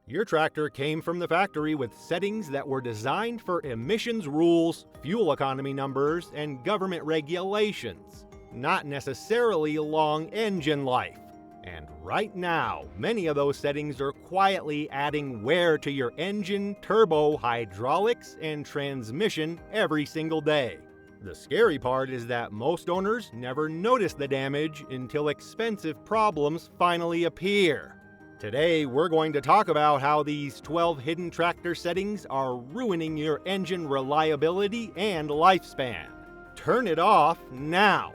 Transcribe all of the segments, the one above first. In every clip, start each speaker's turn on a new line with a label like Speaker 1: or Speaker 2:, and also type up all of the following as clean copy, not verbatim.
Speaker 1: Your tractor came from the factory with settings that were designed for emissions rules, fuel economy numbers, and government regulations, not necessarily long engine life. And right now, many of those settings are quietly adding wear to your engine, turbo, hydraulics, and transmission every single day. The scary part is that most owners never notice the damage until expensive problems finally appear. Today, we're going to talk about how these 12 hidden tractor settings are ruining your engine reliability and lifespan. Turn it off now.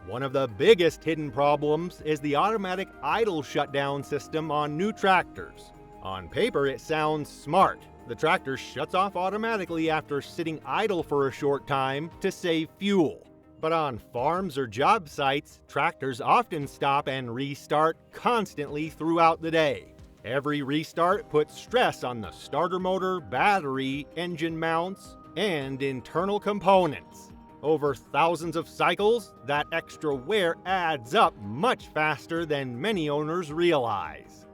Speaker 1: One of the biggest hidden problems is the automatic idle shutdown system on new tractors. On paper, it sounds smart. The tractor shuts off automatically after sitting idle for a short time to save fuel. But on farms or job sites, tractors often stop and restart constantly throughout the day. Every restart puts stress on the starter motor, battery, engine mounts, and internal components. Over thousands of cycles, that extra wear adds up much faster than many owners realize.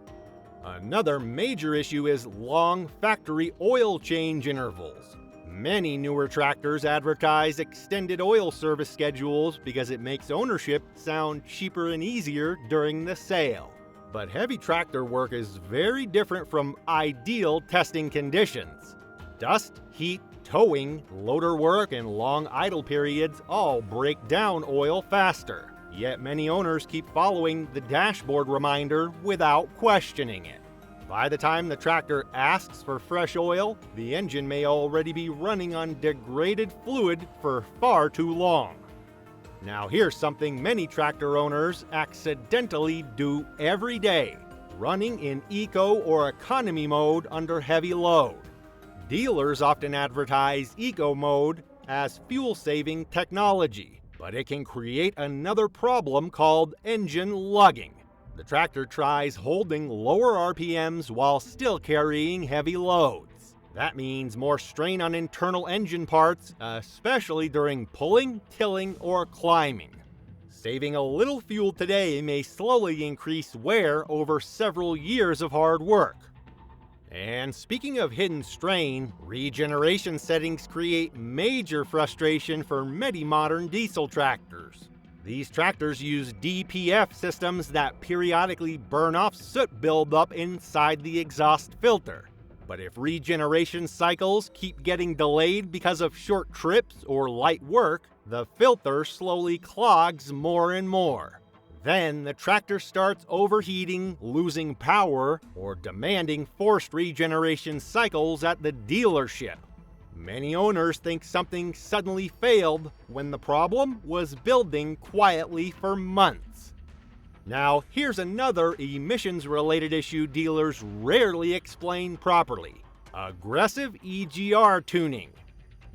Speaker 1: Another major issue is long factory oil change intervals. Many newer tractors advertise extended oil service schedules because it makes ownership sound cheaper and easier during the sale. But heavy tractor work is very different from ideal testing conditions. Dust, heat, towing, loader work, and long idle periods all break down oil faster. Yet many owners keep following the dashboard reminder without questioning it. By the time the tractor asks for fresh oil, the engine may already be running on degraded fluid for far too long. Now here's something many tractor owners accidentally do every day: running in eco or economy mode under heavy load. Dealers often advertise eco mode as fuel-saving technology, but it can create another problem called engine lugging. The tractor tries holding lower RPMs while still carrying heavy loads. That means more strain on internal engine parts, especially during pulling, tilling, or climbing. Saving a little fuel today may slowly increase wear over several years of hard work. And speaking of hidden strain, regeneration settings create major frustration for many modern diesel tractors. These tractors use DPF systems that periodically burn off soot buildup inside the exhaust filter. But if regeneration cycles keep getting delayed because of short trips or light work, the filter slowly clogs more and more. Then the tractor starts overheating, losing power, or demanding forced regeneration cycles at the dealership. Many owners think something suddenly failed when the problem was building quietly for months. Now, here's another emissions-related issue dealers rarely explain properly: aggressive EGR tuning.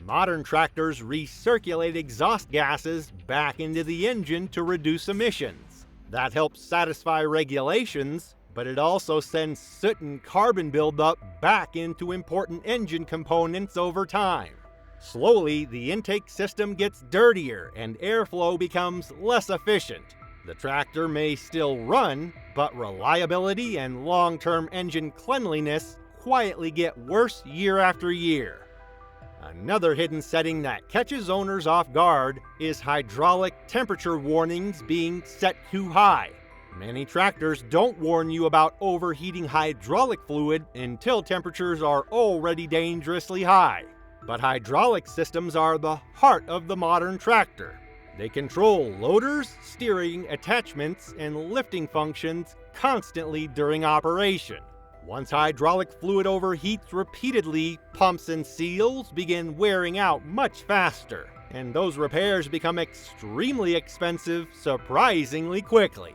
Speaker 1: Modern tractors recirculate exhaust gases back into the engine to reduce emissions. That helps satisfy regulations, but it also sends soot and carbon buildup back into important engine components over time. Slowly, the intake system gets dirtier and airflow becomes less efficient. The tractor may still run, but reliability and long-term engine cleanliness quietly get worse year after year. Another hidden setting that catches owners off guard is hydraulic temperature warnings being set too high. Many tractors don't warn you about overheating hydraulic fluid until temperatures are already dangerously high. But hydraulic systems are the heart of the modern tractor. They control loaders, steering, attachments, and lifting functions constantly during operation. Once hydraulic fluid overheats repeatedly, pumps and seals begin wearing out much faster, and those repairs become extremely expensive surprisingly quickly.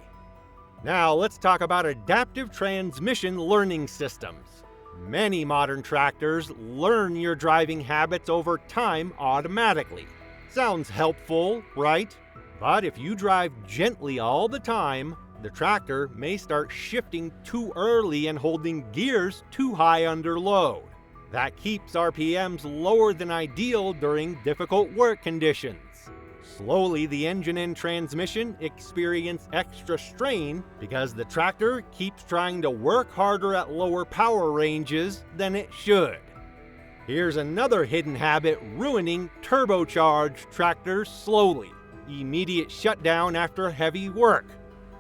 Speaker 1: Now let's talk about adaptive transmission learning systems. Many modern tractors learn your driving habits over time automatically. Sounds helpful, right? But if you drive gently all the time, the tractor may start shifting too early and holding gears too high under load. That keeps RPMs lower than ideal during difficult work conditions. Slowly, the engine and transmission experience extra strain because the tractor keeps trying to work harder at lower power ranges than it should. Here's another hidden habit ruining turbocharged tractors slowly: immediate shutdown after heavy work.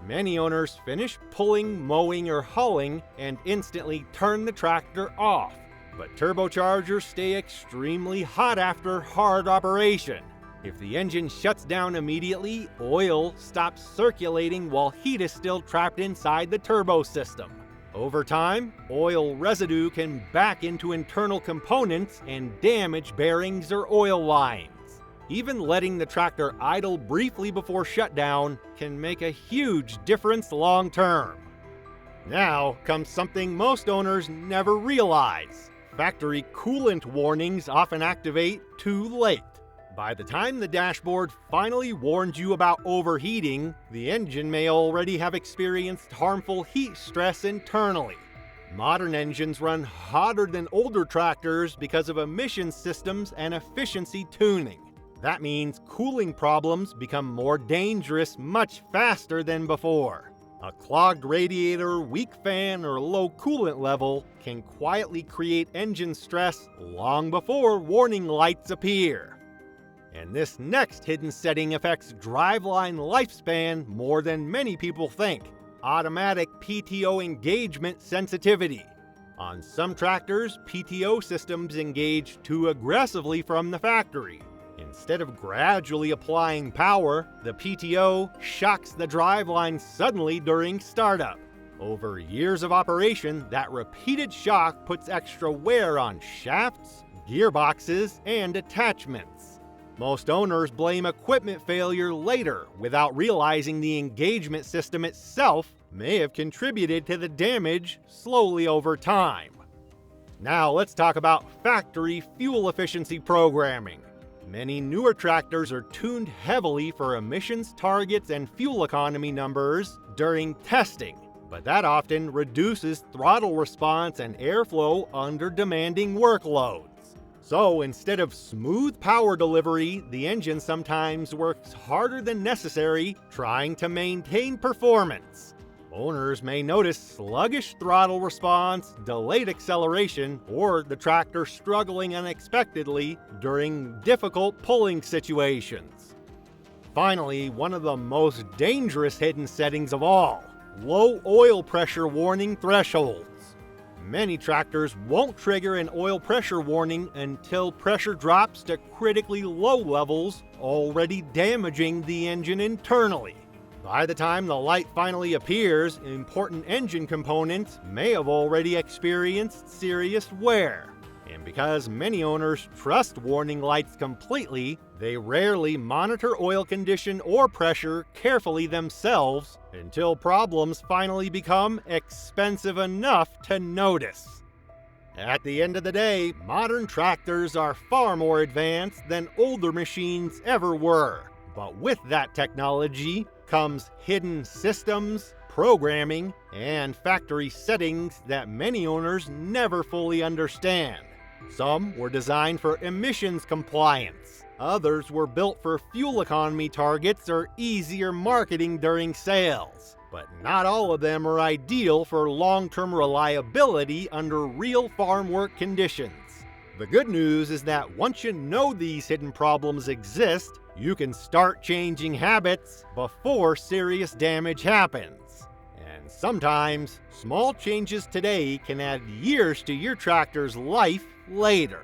Speaker 1: Many owners finish pulling, mowing, or hauling and instantly turn the tractor off. But turbochargers stay extremely hot after hard operation. If the engine shuts down immediately, oil stops circulating while heat is still trapped inside the turbo system. Over time, oil residue can back into internal components and damage bearings or oil lines. Even letting the tractor idle briefly before shutdown can make a huge difference long term. Now comes something most owners never realize. Factory coolant warnings often activate too late. By the time the dashboard finally warns you about overheating, the engine may already have experienced harmful heat stress internally. Modern engines run hotter than older tractors because of emission systems and efficiency tuning. That means cooling problems become more dangerous much faster than before. A clogged radiator, weak fan, or low coolant level can quietly create engine stress long before warning lights appear. And this next hidden setting affects driveline lifespan more than many people think: automatic PTO engagement sensitivity. On some tractors, PTO systems engage too aggressively from the factory. Instead of gradually applying power, the PTO shocks the driveline suddenly during startup. Over years of operation, that repeated shock puts extra wear on shafts, gearboxes, and attachments. Most owners blame equipment failure later without realizing the engagement system itself may have contributed to the damage slowly over time. Now let's talk about factory fuel efficiency programming. Many newer tractors are tuned heavily for emissions targets and fuel economy numbers during testing, but that often reduces throttle response and airflow under demanding workloads. So instead of smooth power delivery, the engine sometimes works harder than necessary trying to maintain performance. Owners may notice sluggish throttle response, delayed acceleration, or the tractor struggling unexpectedly during difficult pulling situations. Finally, one of the most dangerous hidden settings of all: low oil pressure warning thresholds. Many tractors won't trigger an oil pressure warning until pressure drops to critically low levels, already damaging the engine internally. By the time the light finally appears, important engine components may have already experienced serious wear. And because many owners trust warning lights completely, they rarely monitor oil condition or pressure carefully themselves until problems finally become expensive enough to notice. At the end of the day, modern tractors are far more advanced than older machines ever were. But with that technology comes hidden systems, programming, and factory settings that many owners never fully understand. Some were designed for emissions compliance. Others were built for fuel economy targets or easier marketing during sales. But not all of them are ideal for long-term reliability under real farm work conditions. The good news is that once you know these hidden problems exist, you can start changing habits before serious damage happens. And sometimes, small changes today can add years to your tractor's life later.